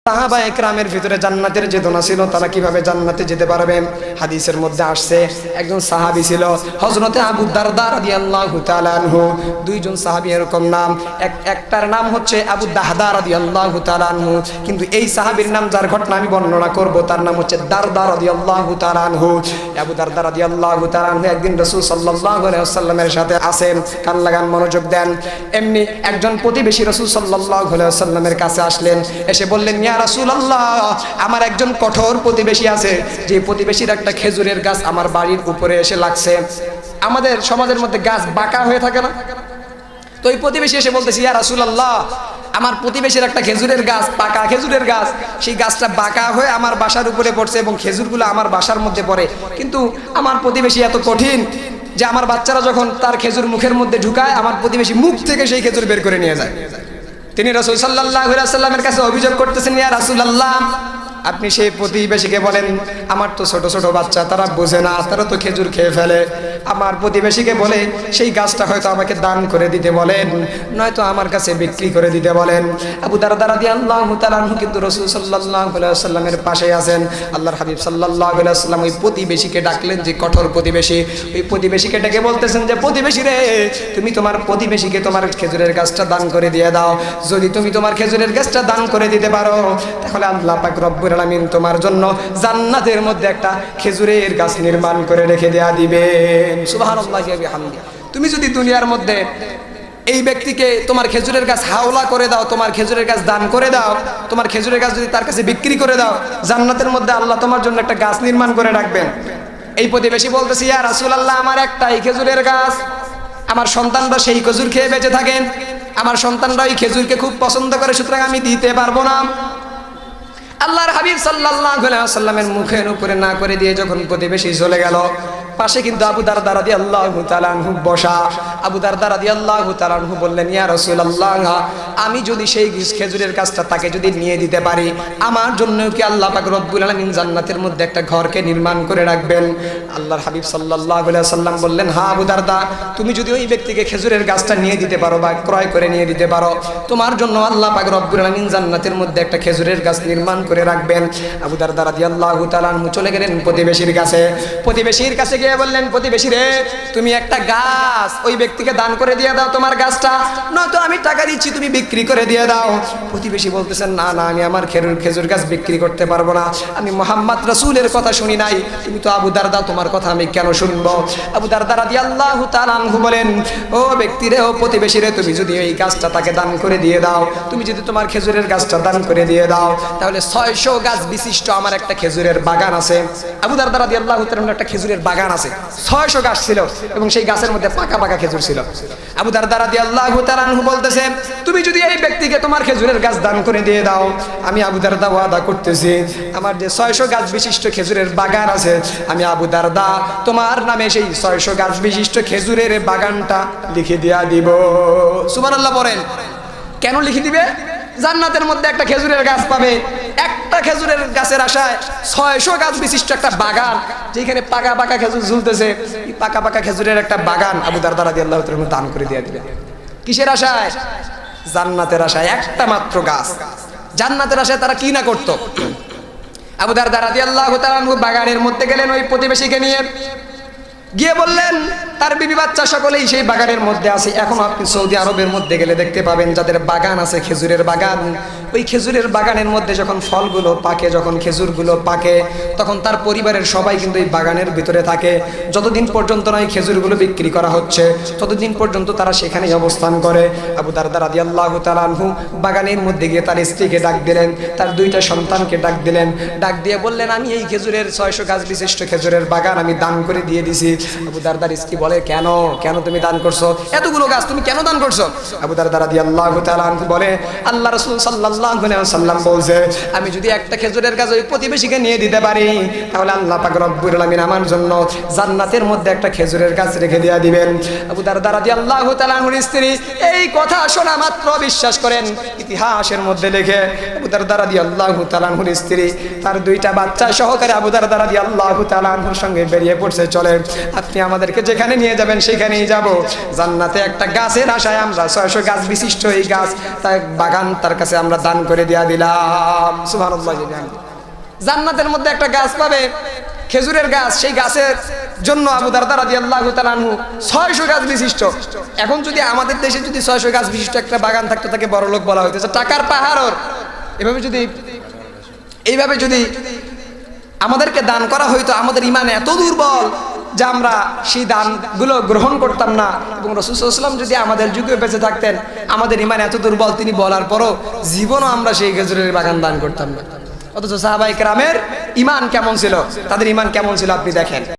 সাহাবা একরামের ভিতরে জান্নাতের চেতনা ছিল, তারা কিভাবে জান্নাতে যেতে পারবে? হাদিসের মধ্যে আসছে একজন সাহাবী ছিল হযরতে আবু দারদা রাদিয়াল্লাহু তাআলা আনহু। দুইজন সাহাবী এরকম নাম, একটার নাম হচ্ছে আবু দাহদা রাদিয়াল্লাহু তাআলা আনহু, কিন্তু এই সাহাবীর নাম যার ঘটনা আমি বর্ণনা করব তার নাম হচ্ছে দারদা রাদিয়াল্লাহু তাআলা আনহু। আবু দারদা রাদিয়াল্লাহু তাআলা আনহু একদিন রাসূল সাল্লাল্লাহু আলাইহি ওয়াসাল্লামের সাথে আছেন, কান লাগান মনোযোগ দেন। এমনি একজন প্রতিবেশী রাসূল সাল্লাল্লাহু আলাইহি ওয়াসাল্লামের কাছে আসলেন, এসে বললেন, ইয়া রাসূলুল্লাহ, আমার একজন কঠোর প্রতিবেশী আছে, যে প্রতিবেশীর একটা খেজুরের গাছ আমার বাড়ির উপরে এসে লাগছে। আমাদের সমাজের মধ্যে গাছ বাঁকা হয়ে থাকে না? তো এই প্রতিবেশী এসে বলতেছে, ইয়া রাসূলুল্লাহ, আমার প্রতিবেশীর একটা খেজুরের গাছ, পাকা খেজুরের গাছ, সেই গাছটা বাঁকা হয়ে আমার বাসার উপরে পড়ছে এবং খেজুরগুলো আমার বাসার মধ্যে পড়ে, কিন্তু আমার প্রতিবেশী এত কঠিন যে আমার বাচ্চারা যখন তার খেজুর মুখের মধ্যে ঢুকায় আমার প্রতিবেশী মুখ থেকে সেই খেজুর বের করে নিয়ে যায়। তিনি রাসূল সাল্লাল্লাহু আলাইহি ওয়াসাল্লামের কাছে অভিযোগ করতেছেন, ইয়া রাসূলুল্লাহ, আপনি সেই প্রতিবেশীকে বলেন, আমার তো ছোট ছোট বাচ্চা, তারা বোঝে না, তারা তো খেজুর খেয়ে ফেলে। আমার প্রতিবেশীকে বলে সেই গাছটা হয়তো আমাকে দান করে দিতে বলেন, নয়তো আমার কাছে বিক্রি করে দিতে বলেন। আবু দারদা রাদিয়াল্লাহু তাআলা আনহু কিন্তু রাসূল সাল্লাল্লাহু আলাইহি ওয়াসাল্লামের পাশে আছেন। আল্লাহর হাবিব সাল্লাল্লাহু আলাইহি ওয়াসাল্লাম ওই প্রতিবেশীকে ডাকলেন, যে কঠোর প্রতিবেশী, ওই প্রতিবেশীকে ডেকে বলতেছেন যে, প্রতিবেশী রে, তুমি তোমার প্রতিবেশীকে তোমার খেজুরের গাছটা দান করে দিয়ে দাও। যদি তুমি তোমার খেজুরের গাছটা দান করে দিতে পারো, তাহলে আল্লাহ পাক রব্বুল আলামিন তোমার জন্য জান্নাতের মধ্যে একটা খেজুরের গাছ নির্মাণ করে রেখে দেয়া দিবেন। সুবহানাল্লাহি ওয়া বিহামদিহি। তুমি যদি দুনিয়ার মধ্যে এই ব্যক্তিকে তোমার খেজুরের গাছ হাওলা করে দাও, তোমার খেজুরের গাছ দান করে দাও, তোমার খেজুরের গাছ যদি তার কাছে বিক্রি করে দাও, জান্নাতের মধ্যে আল্লাহ তোমার জন্য একটা গাছ নির্মাণ করে রাখবেন। এই প্রতিবেশী বলতেছে, ইয়া রাসূলুল্লাহ, আমার একটাই খেজুরের গাছ, আমার সন্তানরা সেই খেজুর খেয়ে বেঁচে থাকেন, আমার সন্তানরা এই খেজুরকে খুব পছন্দ করে, সুতরাং আমি দিতে পারবো না। আল্লাহর হাবিব সাল্লাল্লাহু আলাইহি ওয়াসাল্লামের মুখের উপরে না করে দিয়ে যখন প্রতিবেশী চলে গেল, পাশে কিন্তু আবু দারদা রাদিয়াল্লাহু তাআলা আনহু বসা। আবু দারদা রাদিয়াল্লাহু তাআলা আনহু বললেন, ইয়া রাসূলুল্লাহ, আমি যদি সেই খেজুরের গাছটা তাকে যদি নিয়ে দিতে পারি, আমার জন্য কি আল্লাহ পাক রব্বুল আলামিন জান্নাতের মধ্যে একটা ঘরকে নির্মাণ করে রাখবেন? আল্লাহর হাবিব সাল্লাল্লাহু আলাইহি ওয়াসাল্লাম বললেন, হ্যাঁ আবু দারদা, তুমি যদি ওই ব্যক্তিকে খেজুরের গাছটা নিয়ে দিতে পারো বা ক্রয় করে নিয়ে দিতে পারো, তোমার জন্য আল্লাহ পাক রব্বুল আলামিন জান্নাতের মধ্যে একটা খেজুরের গাছ নির্মাণ করে রাখবেন। আবু দারদা রাদিয়াল্লাহু তাআলা আনহু চলে গেলেন প্রতিবেশীর কাছে। প্রতিবেশীর কাছে গিয়ে বললেন, প্রতিবেশী রে, তুমি একটা গাছ ওই ব্যক্তিকে দান করে দিয়ে দাও, তোমার গাছটা, নয়তো আমি টাকা দিচ্ছি, তুমি বিক্রি করে দিয়ে দাও। প্রতিবেশী বলতেছেন, না না, আমি আমার খেজুর গাছ বিক্রি করতে পারবো না, আমি মুহাম্মদ রাসূলের কথা শুনি নাই, তুমি তো আবু দারদা, তোমার কথা আমি কেন শুনবো? আবু দারদা রাদিয়াল্লাহু তাআলা আনহু বলেন, ও ব্যক্তি রে, ও প্রতিবেশী রে, তুমি যদি এই গাছটা তাকে দান করে দিয়ে দাও, তুমি যদি তোমার খেজুরের গাছটা দান করে দিয়ে দাও, তাহলে 600 গাছ বিশিষ্ট আমার একটা খেজুরের বাগান আছে। আবু দারদা রাদিয়াল্লাহু তাআলা একটা খেজুরের বাগান আছে, 600 গাছ ছিল এবং সেই গাছের মধ্যে পাকা পাকা খেজুর ছিল। আবু দারদা রাদিয়াল্লাহু তাআলা আনহু বলতেছেন, তুমি যদি এই ব্যক্তিকে তোমার খেজুরের গাছ দান করে দিয়ে দাও, আমি আবু দারদা ওয়াদা করতেছি, আমার যে 600 গাছ বিশিষ্ট খেজুরের বাগান আছে, আমি আবু দারদা তোমার নামে সেই 600 গাছ বিশিষ্ট খেজুরের বাগানটা লিখে দেয়া দিব। সুবহানাল্লাহ বলেন। কেন লিখে দিবে? জান্নাতের মধ্যে একটা খেজুরের গাছ পাবে, একটা খেজুরের গাছের আশায় 600 গাছ বিশিষ্ট একটা বাগান, যেখানে পাকা পাকা খেজুর ঝুলতেছে, এই পাকা পাকা খেজুরের একটা বাগান আবু দারদা রাদিয়াল্লাহু তাআলা দান করে দিয়ে দিলেন। কিসের আশায়? জান্নাতের আশায়। একটা মাত্র গাছ, জান্নাতের আশায় তারা কি না করতো। আবু দারদা রাদিয়াল্লাহু তাআলা বাগানের মধ্যে গেলেন, ওই প্রতিবেশীকে নিয়ে গিয়ে বললেন, তার বিবি বাচ্চা সকলেই সেই বাগানের মধ্যে আছে। এখন আপনি সৌদি আরবের মধ্যে গেলে দেখতে পাবেন যাদের বাগান আছে, খেজুরের বাগান, ওই খেজুরের বাগানের মধ্যে যখন ফলগুলো পাকে, যখন খেজুরগুলো পাকে, তখন তার পরিবারের সবাই কিন্তু এই বাগানের ভিতরে থাকে। যতদিন পর্যন্ত না এই খেজুরগুলো বিক্রি করা হচ্ছে, ততদিন পর্যন্ত তারা সেখানেই অবস্থান করে। আবু দারদা রাদিয়াল্লাহু তাআলা আনহু বাগানের মধ্যে গিয়ে তার স্ত্রীকে ডাক দিলেন, তার 2টা সন্তানকে ডাক দিলেন, ডাক দিয়ে বললেন, আমি এই খেজুরের 600 গাছ বিশিষ্ট খেজুরের বাগান আমি দান করে দিয়ে দিছি। আবু দারদার স্ত্রী বলে, কেন কেন তুমি দান করছো? এতগুলো গাছ তুমি কেন দান করছো? আবু দারদা রাদিয়াল্লাহু তাআলা আনহু বলে, আল্লাহ রাসূল সাল্লাল্লাহু আলাইহি ওয়াসাল্লাম বলছে, আমি যদি একটা খেজুরের গাছ ওই প্রতিবেশীকে নিয়ে দিতে পারি, তাহলে আল্লাহ পাক রব্বুল আলামিন আমার জন্য জান্নাতের মধ্যে একটা খেজুরের গাছ রেখে দেয়া দিবেন। আবু দারদা রাদিয়াল্লাহু তাআলা আনহুর স্ত্রী এই কথা শোনা মাত্র বিশ্বাস করেন, ইতিহাসের মধ্যে লেখে আবু আবু দারদা রাদিয়াল্লাহু তাআলা আনহুর স্ত্রী তার দুইটা বাচ্চা সহকারে আবু দারদা রাদিয়াল্লাহু তাআলা আনহুর সঙ্গে বেরিয়ে পড়ছে, চলে আপনি আমাদেরকে যেখানে নিয়ে যাবেন সেখানেই যাব। জান্নাতে একটা গাছের আশায় আমরা 600 গাছ বিশিষ্ট এই গাছ তার বাগান তার কাছে আমরা দান করে দিয়া দিলাম। সুবহানাল্লাহ। জান্নাতের মধ্যে একটা গাছ পাবে, খেজুরের গাছ, সেই গাছের জন্য আবু দারদা রাদিয়াল্লাহু তাআলা আনহু 600 গাছ বিশিষ্ট। এখন যদি আমাদের দেশে যদি 600 গাছ বিশিষ্ট একটা বাগান থাকতো তাকে বড় লোক বলা হইতো, টাকার পাহাড়। এইভাবে যদি আমাদেরকে দান করা হইতো, আমাদের ঈমান এত দুর্বল যে আমরা সেই দানগুলো গ্রহণ করতাম না। এবং রাসূল সাল্লাল্লাহু আলাইহি ওয়াসাল্লাম যদি আমাদের যুগে বেঁচে থাকতেন, আমাদের ঈমান এত দুর্বল তিনি বলার পরও জীবনও আমরা সেই খেজুরের বাগান দান করতাম না। অথচ সাহাবায়ে কেরামের ঈমান কেমন ছিল, তাদের ঈমান কেমন ছিল আপনি দেখেন।